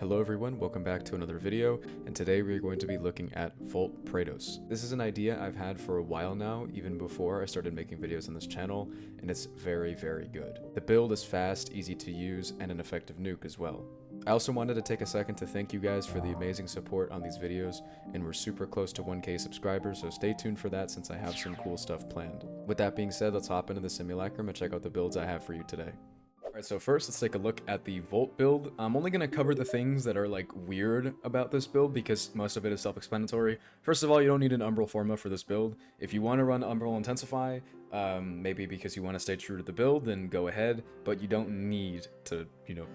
Hello everyone, welcome back to another video, and today we're going to be looking at Volt Praedos. This is an idea I've had for a while now, even before I started making videos on this channel, and it's very, very good. The build is fast, easy to use, and an effective nuke as well. I also wanted to take a second to thank you guys for the amazing support on these videos, and we're super close to 1K subscribers, so stay tuned for that since I have some cool stuff planned. With that being said, let's hop into the Simulacrum and check out the builds I have for you today. Alright, so first let's take a look at the Volt build. I'm only going to cover the things that are like weird about this build because most of it is self-explanatory. First of all, you don't need an Umbral Forma for this build. If you want to run Umbral Intensify, maybe because you want to stay true to the build, then go ahead, but you don't need to,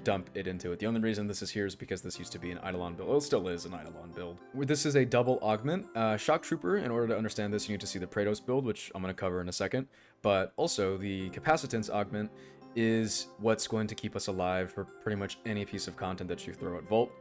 dump it into it. The only reason this is here is because this used to be an Eidolon build. Well, it still is an Eidolon build. This is a double augment. Shock Trooper, in order to understand this, you need to see the Praedos build, which I'm going to cover in a second, but also the Capacitance augment is what's going to keep us alive for pretty much any piece of content that you throw at Volt.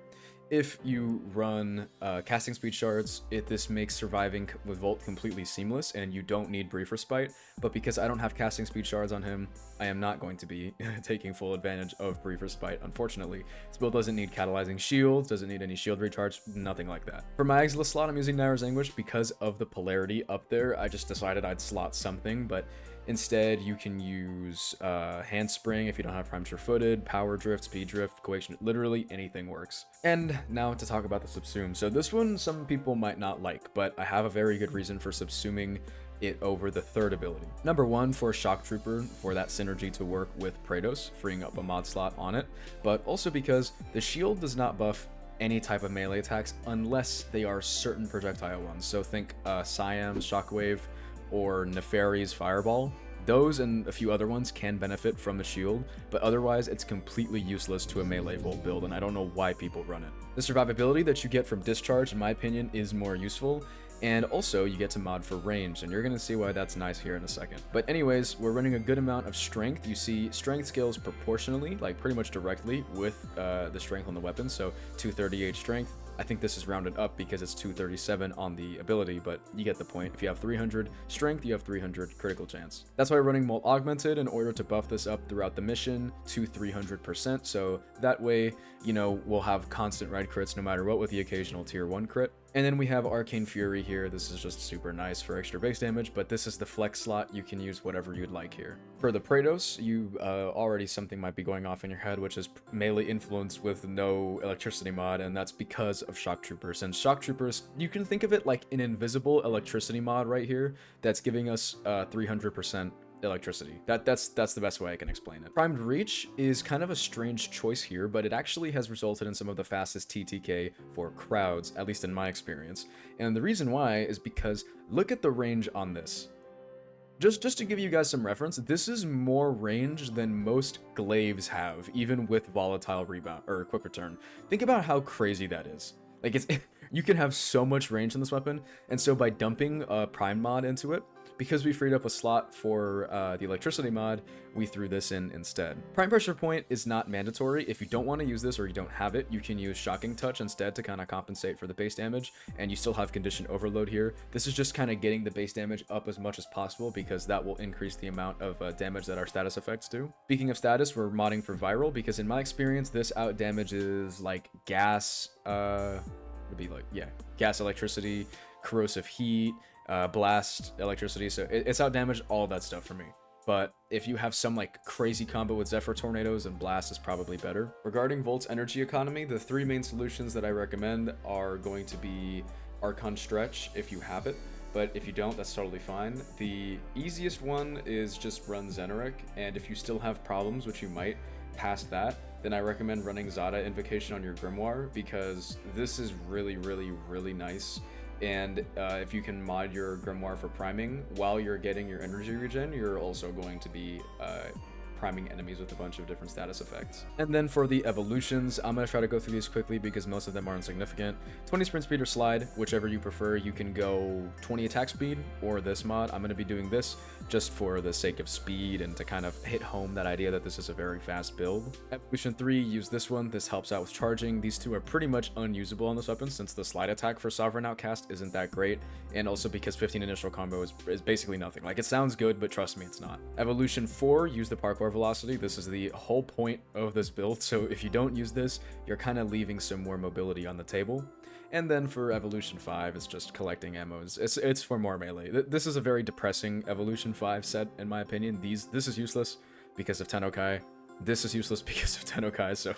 If you run casting speed shards, this makes surviving with Volt completely seamless and you don't need brief respite, but because I don't have casting speed shards on him, I am not going to be taking full advantage of brief respite, unfortunately. This build doesn't need catalyzing shields, doesn't need any shield recharge, nothing like that. For my Exilus slot, I'm using Naira's Anguish because of the polarity up there. I just decided I'd slot something, but instead, you can use Handspring if you don't have Prime Sure-Footed, Power Drift, Speed Drift, Coaction, literally anything works. And now to talk about the Subsume. So this one some people might not like, but I have a very good reason for subsuming it over the third ability. Number one, for Shock Trooper, for that synergy to work with Praedos, freeing up a mod slot on it, but also because the shield does not buff any type of melee attacks unless they are certain projectile ones. So think Siam's Shockwave, or Nefari's Fireball. Those and a few other ones can benefit from the shield, but otherwise it's completely useless to a melee Volt build, and I don't know why people run it. The survivability that you get from Discharge, in my opinion, is more useful, and also you get to mod for range, and you're going to see why that's nice here in a second. But anyways, we're running a good amount of strength. You see strength scales proportionally, like pretty much directly with the strength on the weapon, so 238 strength. I think this is rounded up because it's 237 on the ability, but you get the point. If you have 300 strength, you have 300 critical chance. That's why we're running Molt Augmented in order to buff this up throughout the mission to 300%. So that way, we'll have constant ride crits no matter what with the occasional tier 1 crit. And then we have Arcane Fury here. This is just super nice for extra base damage, but this is the flex slot. You can use whatever you'd like here. For the Praedos, you already something might be going off in your head, which is melee influence with no electricity mod, and that's because of Shock Troopers. And Shock Troopers, you can think of it like an invisible electricity mod right here that's giving us 300% electricity. That's the best way I can explain it. Primed Reach is kind of a strange choice here, but it actually has resulted in some of the fastest TTK for crowds, at least in my experience. And the reason why is because look at the range on this. Just to give you guys some reference, this is more range than most glaives have, even with volatile rebound or quick return. Think about how crazy that is. Like you can have so much range in this weapon, and so by dumping a Prime mod into it, because we freed up a slot for the electricity mod, we threw this in instead. Prime Pressure Point is not mandatory. If you don't want to use this or you don't have it, you can use Shocking Touch instead to kind of compensate for the base damage, and you still have Condition Overload here. This is just kind of getting the base damage up as much as possible because that will increase the amount of damage that our status effects do. Speaking of status, we're modding for Viral because in my experience, this out damages like gas, gas, electricity, corrosive heat, blast, electricity, so it's out damaged all that stuff for me. But if you have some like crazy combo with Zephyr Tornadoes, and Blast is probably better. Regarding Volt's energy economy, the three main solutions that I recommend are going to be Archon Stretch if you have it, but if you don't, that's totally fine. The easiest one is just run Xenoric, and if you still have problems, which you might, past that, then I recommend running Zada Invocation on your Grimoire because this is really, really, really nice. And if you can mod your Grimoire for priming while you're getting your energy regen, you're also going to be priming enemies with a bunch of different status effects. And then for the evolutions, I'm going to try to go through these quickly because most of them are insignificant. 20 sprint speed or slide, whichever you prefer. You can go 20 attack speed or this mod. I'm going to be doing this just for the sake of speed and to kind of hit home that idea that this is a very fast build. Evolution 3, use this one. This helps out with charging. These two are pretty much unusable on this weapon since the slide attack for Sovereign Outcast isn't that great, and also because 15 initial combo is basically nothing. Like, it sounds good, but trust me, it's not. Evolution 4, use the parkour velocity. This is the whole point of this build, so if you don't use this, you're kind of leaving some more mobility on the table. And then for Evolution 5, it's just collecting ammos. It's for more melee. This is a very depressing Evolution 5 set, in my opinion. This is useless because of Tennokai. This is useless because of Tennokai, so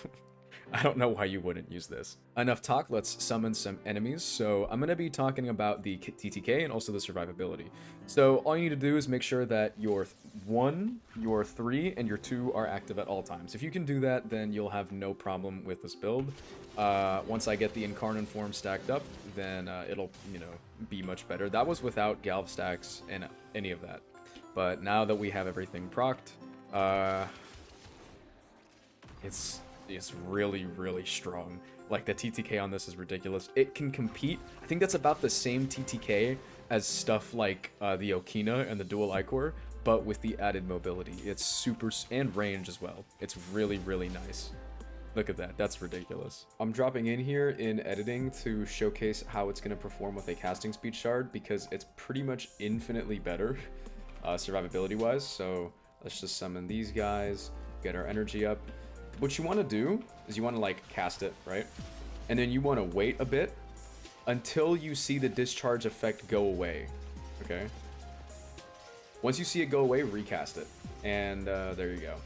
I don't know why you wouldn't use this. Enough talk, let's summon some enemies. So I'm going to be talking about the TTK and also the survivability. So all you need to do is make sure that your 1, your 3, and your 2 are active at all times. If you can do that, then you'll have no problem with this build. Once I get the Incarnate form stacked up, then it'll, you know, be much better. That was without Galv stacks and any of that. But now that we have everything procced, it's really, really strong. Like, the TTK on this is ridiculous. It can compete. I think that's about the same TTK as stuff like the Okina and the Dual Ichor, but with the added mobility. It's super, and range as well. It's really, really nice. Look at that. That's ridiculous. I'm dropping in here in editing to showcase how it's going to perform with a casting speed shard, because it's pretty much infinitely better survivability wise. So let's just summon these guys, get our energy up. What you want to do is you want to like cast it, right? And then you want to wait a bit until you see the discharge effect go away, okay? Once you see it go away, recast it. And there you go.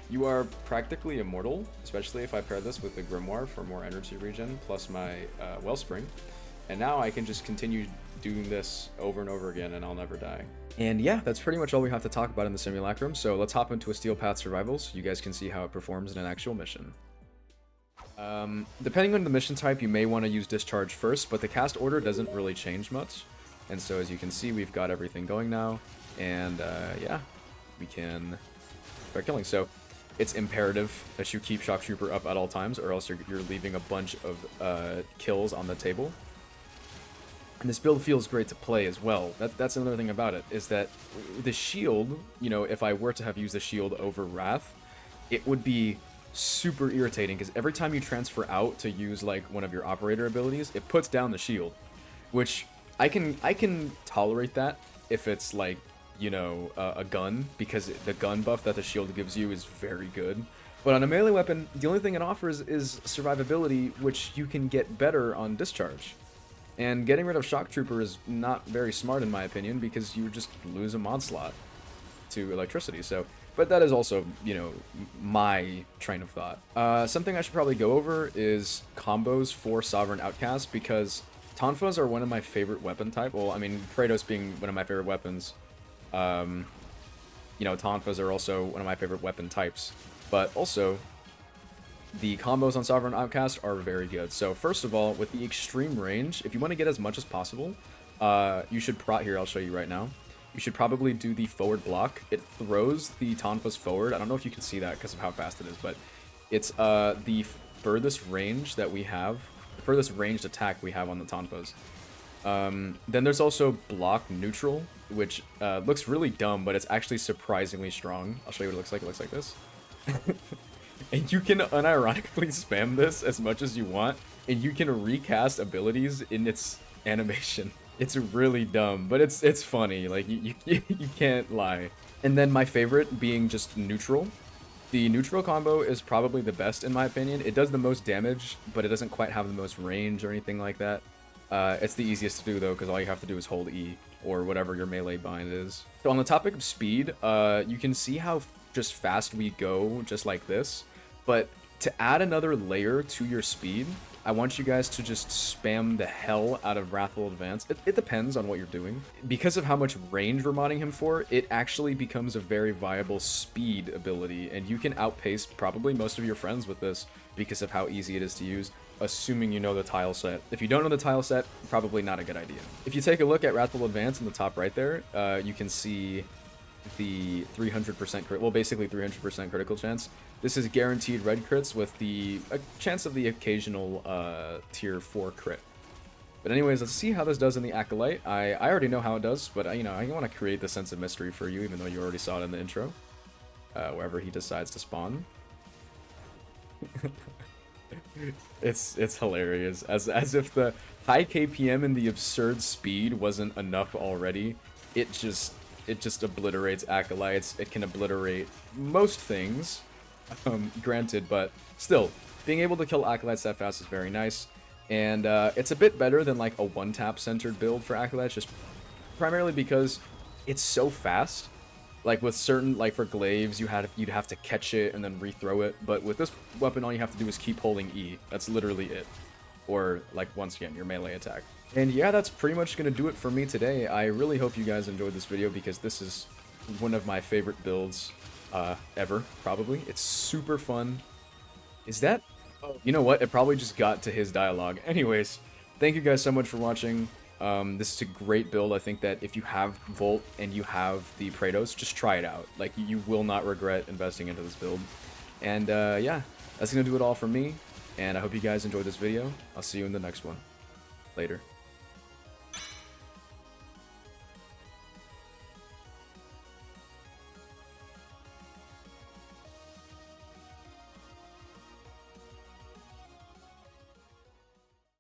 You are practically immortal, especially if I pair this with the Grimoire for more energy regen, plus my Wellspring. And now I can just continue doing this over and over again, and I'll never die. And yeah, that's pretty much all we have to talk about in the Simulacrum, so let's hop into a Steel Path Survival so you guys can see how it performs in an actual mission. Depending on the mission type, you may want to use Discharge first, but the cast order doesn't really change much. And so as you can see, we've got everything going now, and yeah, we can start killing. So it's imperative that you keep Shock Trooper up at all times, or else you're leaving a bunch of kills on the table. And this build feels great to play as well. That's another thing about it, is that the shield, you know, if I were to have used the shield over Wrath, it would be super irritating, because every time you transfer out to use like one of your operator abilities, it puts down the shield, which I can tolerate that if it's like, you know, a gun, because the gun buff that the shield gives you is very good. But on a melee weapon, the only thing it offers is survivability, which you can get better on Discharge. And getting rid of Shock Trooper is not very smart in my opinion, because you just lose a mod slot to electricity. So, but that is also, you know, my train of thought. Something I should probably go over is combos for Sovereign Outcast, because Tonfas are one of my favorite weapon type. Well, I mean, Praedos being one of my favorite weapons. You know, Tonfas are also one of my favorite weapon types. But also, the combos on Sovereign Outcast are very good. So first of all, with the extreme range, if you want to get as much as possible, you should here, I'll show you right now. You should probably do the forward block. It throws the Tonfas forward. I don't know if you can see that because of how fast it is, but it's the furthest range that we have, the furthest ranged attack we have on the Tonfas. Then there's also block neutral, which looks really dumb, but it's actually surprisingly strong. I'll show you what it looks like. It looks like this. And you can unironically spam this as much as you want, and you can recast abilities in its animation. It's really dumb, but it's funny. Like, you can't lie. And then my favorite being just neutral. The neutral combo is probably the best in my opinion. It does the most damage, but it doesn't quite have the most range or anything like that. It's the easiest to do though, because all you have to do is hold E, or whatever your melee bind is. So on the topic of speed, you can see how just fast we go just like this, but to add another layer to your speed, I want you guys to just spam the hell out of Wrathful Advance. It depends on what you're doing. Because of how much range we're modding him for, it actually becomes a very viable speed ability, and you can outpace probably most of your friends with this because of how easy it is to use, assuming you know the tile set. If you don't know the tile set, probably not a good idea. If you take a look at Wrathful Advance in the top right there, you can see the 300% crit, well, basically 300% critical chance. This is guaranteed red crits with the chance of the occasional tier 4 crit. But anyways, let's see how this does in the Acolyte. I already know how it does, but you know, I want to create the sense of mystery for you, even though you already saw it in the intro. Wherever he decides to spawn. It's hilarious, as if the high KPM and the absurd speed wasn't enough already. It just it just obliterates acolytes. It can obliterate most things, granted, but still, being able to kill acolytes that fast is very nice. And it's a bit better than like a one-tap centered build for acolytes, just primarily because it's so fast. Like with certain, like for glaives, you'd have to catch it and then rethrow it. But with this weapon, all you have to do is keep holding E. That's literally it. Or like once again, your melee attack. And yeah, that's pretty much gonna do it for me today. I really hope you guys enjoyed this video because this is one of my favorite builds ever, probably. It's super fun. Is that? Oh, you know what? It probably just got to his dialogue. Anyways, thank you guys so much for watching. This is a great build. I think that if you have Volt and you have the Praedos, just try it out. Like, you will not regret investing into this build. And yeah, that's gonna do it all from me. And I hope you guys enjoyed this video. I'll see you in the next one. Later.